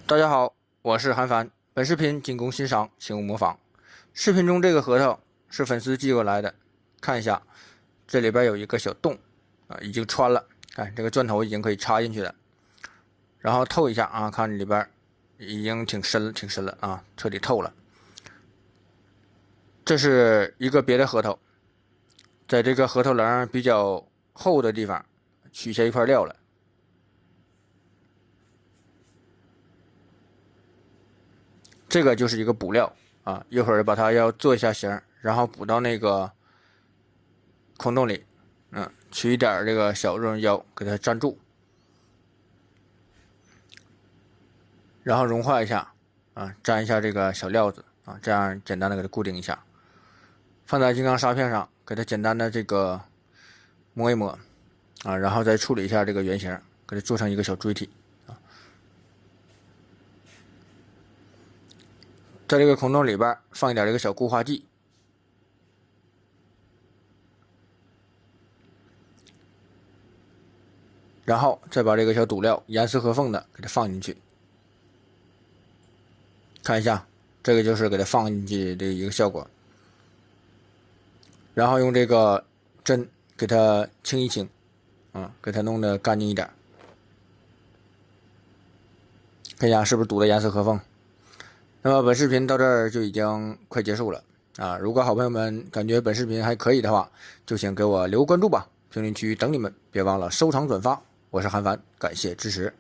大家好，我是韩凡。本视频仅供欣赏，请勿模仿。视频中这个核桃是粉丝寄过来的，看一下，这里边有一个小洞啊，已经穿了，看这个钻头已经可以插进去了。然后透一下啊，看里边已经挺深了啊，彻底透了。这是一个别的核桃，在这个核桃棱比较厚的地方取下一块料来。这个就是一个补料啊，一会儿把它要做一下形，然后补到那个孔洞里，取一点这个小肉胶给它粘住，然后融化一下啊，粘一下这个小料子啊，这样简单的给它固定一下，放在金刚砂片上，给它简单的这个磨一磨啊，然后再处理一下这个圆形，给它做成一个小锥体啊，在这个孔洞里边放一点这个小固化剂。然后再把这个小堵料严丝合缝的给它放进去，看一下，这个就是给它放进去的一个效果。然后用这个针给它清一清，给它弄得干净一点。看一下是不是堵得严丝合缝？那么本视频到这儿就已经快结束了啊！如果好朋友们感觉本视频还可以的话，就请给我留关注吧，评论区等你们，别忘了收藏转发。我是韩凡，感谢支持。